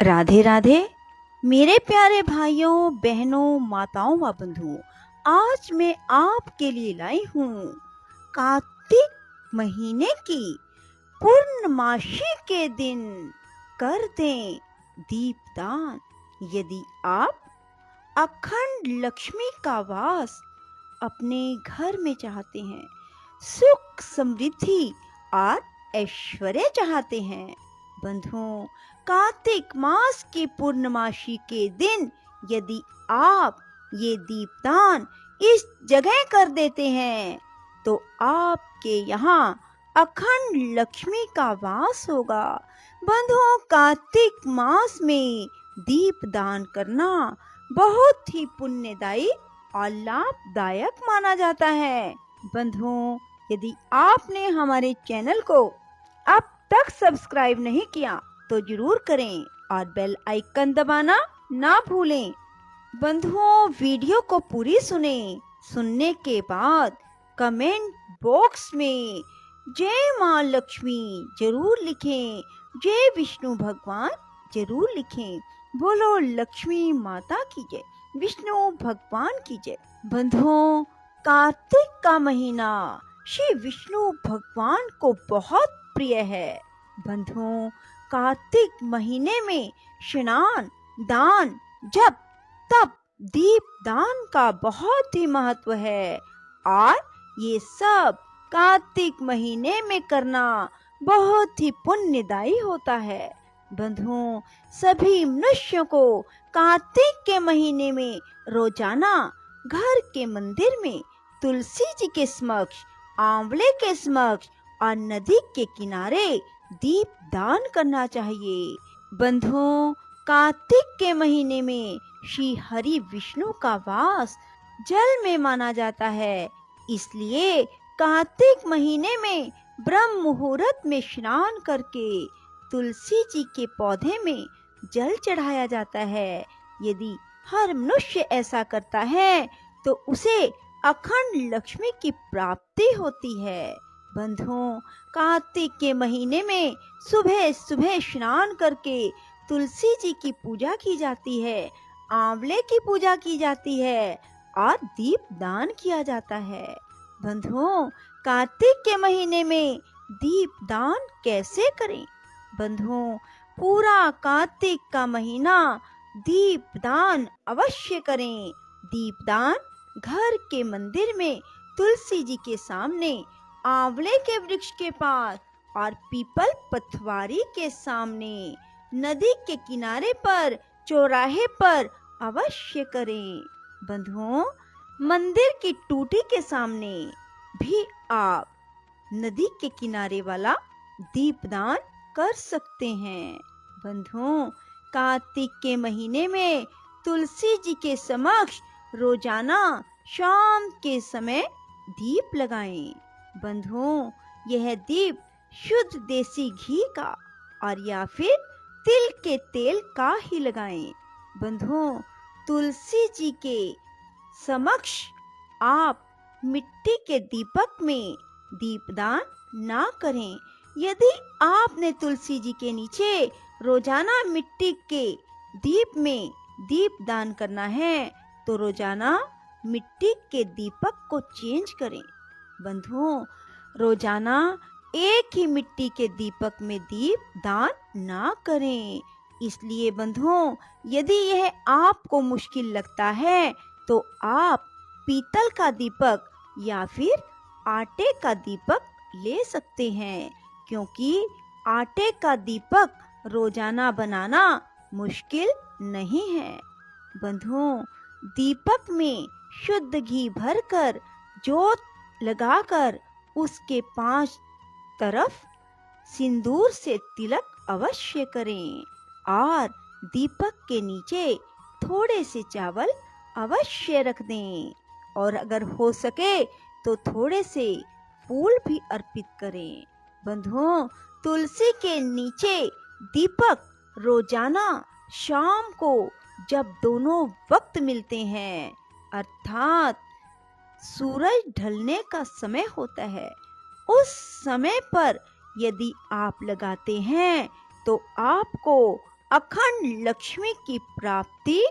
राधे राधे मेरे प्यारे भाइयों बहनों माताओं व बंधुओं। आज मैं आपके लिए लाई हूँ कार्तिक महीने की पूर्णमासी के दिन कर दें दीपदान। यदि आप अखंड लक्ष्मी का वास अपने घर में चाहते हैं, सुख समृद्धि और ऐश्वर्य चाहते हैं, बंधुओं, कार्तिक मास की पूर्णमासी के दिन यदि आप ये दीपदान इस जगह कर देते हैं तो आपके यहाँ अखंड लक्ष्मी का वास होगा। बंधुओं, कार्तिक मास में दीपदान करना बहुत ही पुण्यदायी और लाभदायक माना जाता है। बंधुओं, यदि आपने हमारे चैनल को अब तक सब्सक्राइब नहीं किया तो जरूर करें और बेल आइकन दबाना ना भूलें। बंधुओं, वीडियो को पूरी सुनने के बाद कमेंट बॉक्स में जय मां लक्ष्मी जरूर लिखें, जय विष्णु भगवान जरूर लिखें। बोलो लक्ष्मी माता की जय, विष्णु भगवान की जय। बंधुओं, कार्तिक का महीना श्री विष्णु भगवान को बहुत प्रिय है। बंधुओं, कार्तिक महीने में स्नान, दान, जप, तप, दीप दान का बहुत ही महत्व है और ये सब कार्तिक महीने में करना बहुत ही पुण्यदायी होता है। बंधुओं, सभी मनुष्यों को कार्तिक के महीने में रोजाना घर के मंदिर में तुलसी जी के समक्ष, आंवले के समक्ष और नदी के किनारे दीप दान करना चाहिए। बंधुओं, कार्तिक के महीने में श्री हरि विष्णु का वास जल में माना जाता है, इसलिए कार्तिक महीने में ब्रह्म मुहूर्त में स्नान करके तुलसी जी के पौधे में जल चढ़ाया जाता है। यदि हर मनुष्य ऐसा करता है तो उसे अखंड लक्ष्मी की प्राप्ति होती है। बंधुओं, कार्तिक के महीने में सुबह सुबह स्नान करके तुलसी जी की पूजा की जाती है, आंवले की पूजा की जाती है और दीप दान किया जाता है। बंधुओं, कार्तिक के महीने में दीप दान कैसे करें? बंधुओं, पूरा कार्तिक का महीना दीप दान अवश्य करें। दीप दान घर के मंदिर में तुलसी जी के सामने, आंवले के वृक्ष के पास और पीपल पथवारी के सामने, नदी के किनारे पर, चौराहे पर अवश्य करें। बंधुओं, मंदिर की टूटी के सामने भी आप नदी के किनारे वाला दीपदान कर सकते हैं। बंधुओं, कार्तिक के महीने में तुलसी जी के समक्ष रोजाना शाम के समय दीप लगाएं। बंधुओं, यह दीप शुद्ध देसी घी का और या फिर तिल के तेल का ही लगाएं। बंधुओं, तुलसी जी के समक्ष आप मिट्टी के दीपक में दीपदान ना करें। यदि आपने तुलसी जी के नीचे रोजाना मिट्टी के दीप में दीप दान करना है तो रोजाना मिट्टी के दीपक को चेंज करें। बंधुओं, रोजाना एक ही मिट्टी के दीपक में दीप दान ना करें। इसलिए बंधुओं, यदि यह आपको मुश्किल लगता है तो आप पीतल का दीपक या फिर आटे का दीपक ले सकते हैं, क्योंकि आटे का दीपक रोजाना बनाना मुश्किल नहीं है। बंधुओं, दीपक में शुद्ध घी भरकर जोत लगाकर उसके 5 तरफ सिंदूर से तिलक अवश्य करें और दीपक के नीचे थोड़े से चावल अवश्य रख दें और अगर हो सके तो थोड़े से फूल भी अर्पित करें। बंधुओं, तुलसी के नीचे दीपक रोजाना शाम को जब दोनों वक्त मिलते हैं, अर्थात सूरज ढलने का समय होता है, उस समय पर यदि आप लगाते हैं तो आपको अखंड लक्ष्मी की प्राप्ति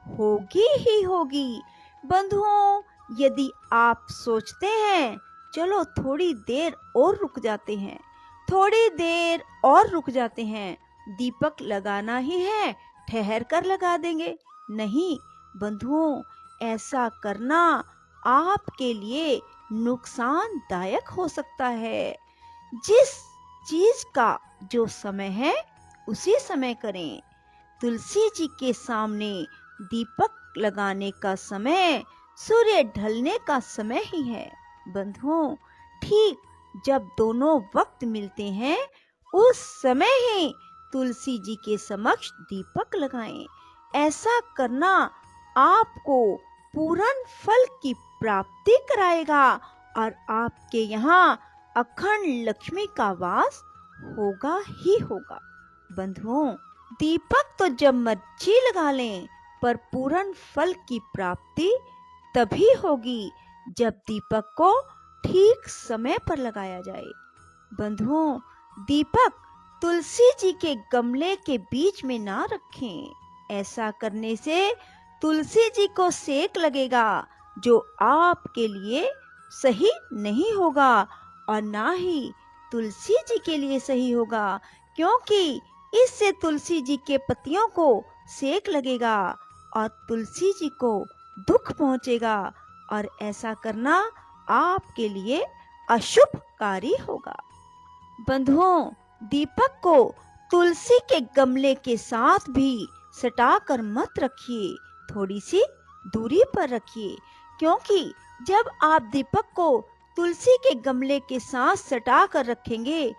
होगी ही होगी। बंधुओं, यदि आप सोचते हैं चलो थोड़ी देर और रुक जाते हैं, थोड़ी देर और रुक जाते हैं, दीपक लगाना ही है, ठहर कर लगा देंगे, नहीं बंधुओं, ऐसा करना आपके लिए नुकसानदायक हो सकता है। जिस चीज का जो समय है उसी समय करें। तुलसी जी के सामने दीपक लगाने का समय सूर्य ढलने का समय ही है। बंधुओं, ठीक जब दोनों वक्त मिलते हैं उस समय ही तुलसी जी के समक्ष दीपक लगाएं। ऐसा करना आपको पूर्ण फल की प्राप्ति कराएगा और आपके यहाँ अखंड लक्ष्मी का वास होगा ही होगा। बंधुओं, दीपक तो जब मर्जी लगा लें, पर पूर्ण फल की प्राप्ति तभी होगी जब दीपक को ठीक समय पर लगाया जाए। बंधुओं, दीपक तुलसी जी के गमले के बीच में ना रखें। ऐसा करने से तुलसी जी को सेक लगेगा जो आपके लिए सही नहीं होगा और ना ही तुलसी जी के लिए सही होगा, क्योंकि इससे तुलसी जी के पत्तियों को सेक लगेगा और तुलसी जी को दुख पहुंचेगा और ऐसा करना आपके लिए अशुभकारी होगा। बंधुओं, दीपक को तुलसी के गमले के साथ भी सटाकर मत रखिए, थोड़ी सी दूरी पर रखिए, क्योंकि जब आप दीपक को तुलसी के गमले के साथ सटा कर रखेंगे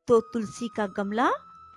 तो तुलसी का गमला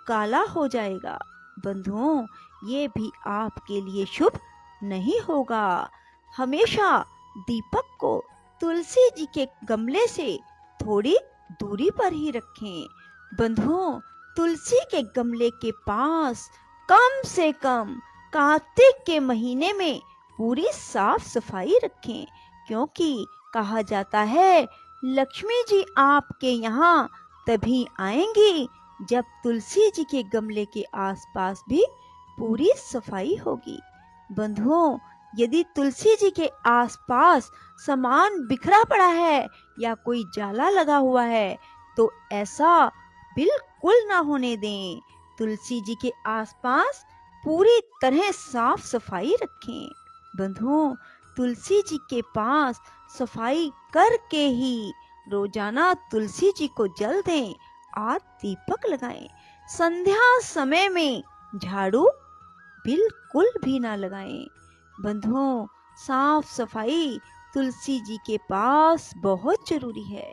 काला हो जाएगा। बंधुओं, ये भी आपके लिए शुभ नहीं होगा। हमेशा दीपक को तुलसी जी के गमले से थोड़ी दूरी पर ही रखें। बंधुओं, तुलसी के गमले के पास कम से कम कार्तिक के महीने में पूरी साफ सफाई रखें, क्योंकि कहा जाता है लक्ष्मी जी आपके यहाँ तभी आएंगी जब तुलसी जी के गमले के आसपास भी पूरी सफाई होगी। बंधुओं, यदि तुलसी जी के आसपास सामान बिखरा पड़ा है या कोई जाला लगा हुआ है तो ऐसा बिल्कुल ना होने दें। तुलसी जी के आसपास पूरी तरह साफ सफाई रखें। बंधुओं, तुलसी जी के पास सफाई करके ही रोजाना तुलसी जी को जल दें और दीपक लगाएं। संध्या समय में झाड़ू बिल्कुल भी ना लगाएं। बंधुओं, साफ सफाई तुलसी जी के पास बहुत जरूरी है।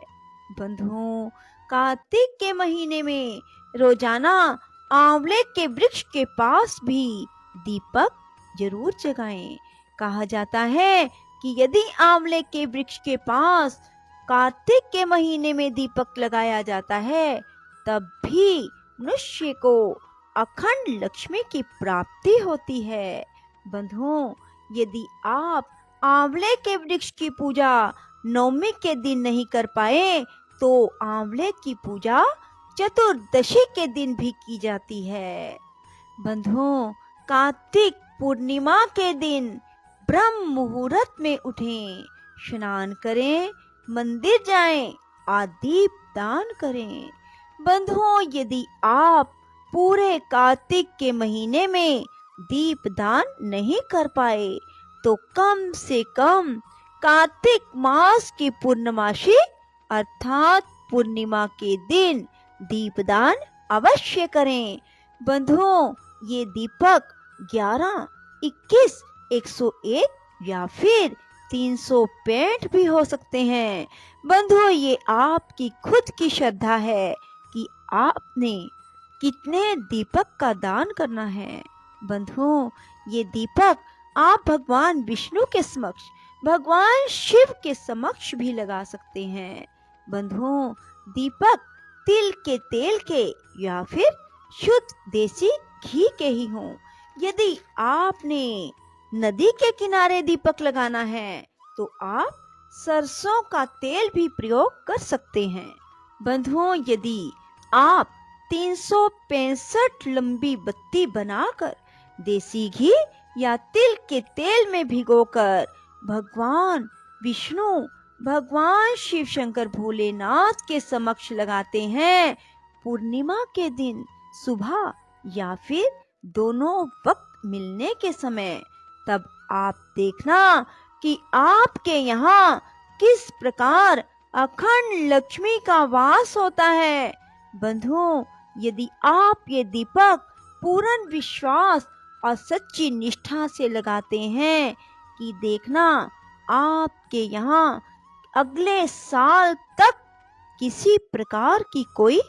बंधुओं, कार्तिक के महीने में रोजाना आंवले के वृक्ष के पास भी दीपक जरूर जगाएं। कहा जाता है कि यदि आंवले के वृक्ष के पास कार्तिक के महीने में दीपक लगाया जाता है तब भी मनुष्य को अखंड लक्ष्मी की प्राप्ति होती है। बंधुओं, यदि आप आंवले के वृक्ष की पूजा नवमी के दिन नहीं कर पाए तो आंवले की पूजा चतुर्दशी के दिन भी की जाती है। बंधुओं, कार्तिक पूर्णिमा के दिन ब्रह्म मुहूर्त में उठें, स्नान करें, मंदिर जाएं और दीप दान करें। बंधुओं, यदि आप पूरे कार्तिक के महीने में दीप दान नहीं कर पाए तो कम से कम कार्तिक मास की पूर्णमासी अर्थात पूर्णिमा के दिन दीपदान अवश्य करें। बंधुओं, ये दीपक 11, 21, 101 या फिर 365 भी हो सकते हैं। बंधुओं, ये आपकी खुद की श्रद्धा है कि आपने कितने दीपक का दान करना है। बंधुओं, ये दीपक आप भगवान विष्णु के समक्ष, भगवान शिव के समक्ष भी लगा सकते हैं। बंधुओं, दीपक तिल के तेल के या फिर शुद्ध देसी घी के ही हों। यदि आपने नदी के किनारे दीपक लगाना है तो आप सरसों का तेल भी प्रयोग कर सकते हैं। बंधुओं, यदि आप 365 लंबी बत्ती बनाकर देसी घी या तिल के तेल में भिगोकर भगवान विष्णु, भगवान शिव शंकर भोलेनाथ के समक्ष लगाते हैं। पूर्णिमा के दिन सुबह या फिर दोनों वक्त मिलने के समय। तब आप देखना कि आपके यहाँ किस प्रकार अखंड लक्ष्मी का वास होता है। बंधुओं, यदि आप ये दीपक पूर्ण विश्वास और सच्ची निष्ठा से लगाते हैं कि देखना आपके यहाँ अगले साल तक किसी प्रकार की कोई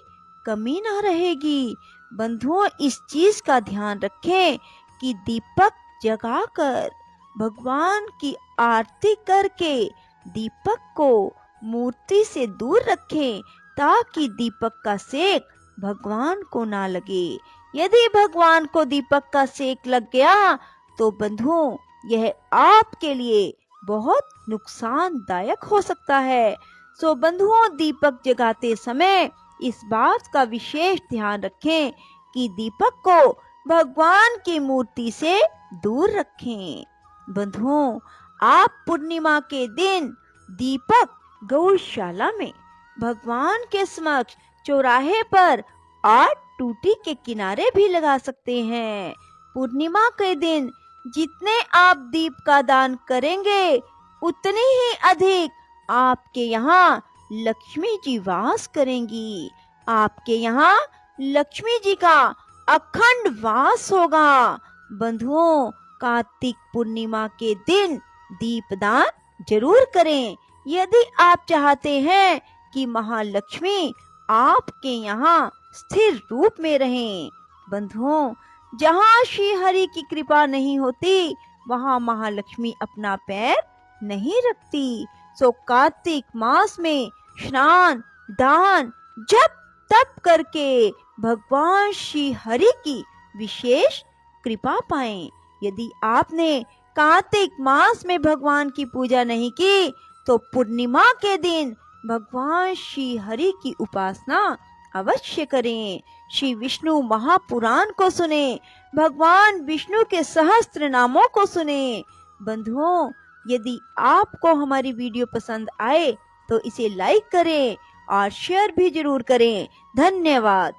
कमी ना रहेगी। बंधुओं, इस चीज का ध्यान रखें कि दीपक जगाकर भगवान की आरती करके दीपक को मूर्ति से दूर रखें ताकि दीपक का सेक भगवान को ना लगे। यदि भगवान को दीपक का सेक लग गया तो बंधुओं यह आपके लिए बहुत नुकसानदायक हो सकता है। सो बंधुओं, दीपक जगाते समय इस बात का विशेष ध्यान रखें कि दीपक को भगवान की मूर्ति से दूर रखें। बंधुओं, आप पूर्णिमा के दिन दीपक गौशाला में, भगवान के समक्ष, चौराहे पर और टूटी के किनारे भी लगा सकते हैं। पूर्णिमा के दिन जितने आप दीप का दान करेंगे उतनी ही अधिक आपके यहाँ लक्ष्मी जी वास करेंगी। आपके यहाँ लक्ष्मी जी का अखंड वास होगा। बंधुओं, कार्तिक पूर्णिमा के दिन दीपदान जरूर करें यदि आप चाहते हैं कि महालक्ष्मी आपके यहाँ स्थिर रूप में रहें। बंधुओं, जहाँ श्री हरि की कृपा नहीं होती वहाँ महालक्ष्मी अपना पैर नहीं रखती। सो कार्तिक मास में स्नान, दान, जप तप करके भगवान श्री हरि की विशेष कृपा पाएं। यदि आपने कार्तिक मास में भगवान की पूजा नहीं की तो पूर्णिमा के दिन भगवान श्री हरि की उपासना अवश्य करें। श्री विष्णु महापुराण को सुने, भगवान विष्णु के सहस्त्र नामों को सुने। बंधुओं, यदि आपको हमारी वीडियो पसंद आए तो इसे लाइक करें और शेयर भी जरूर करें। धन्यवाद।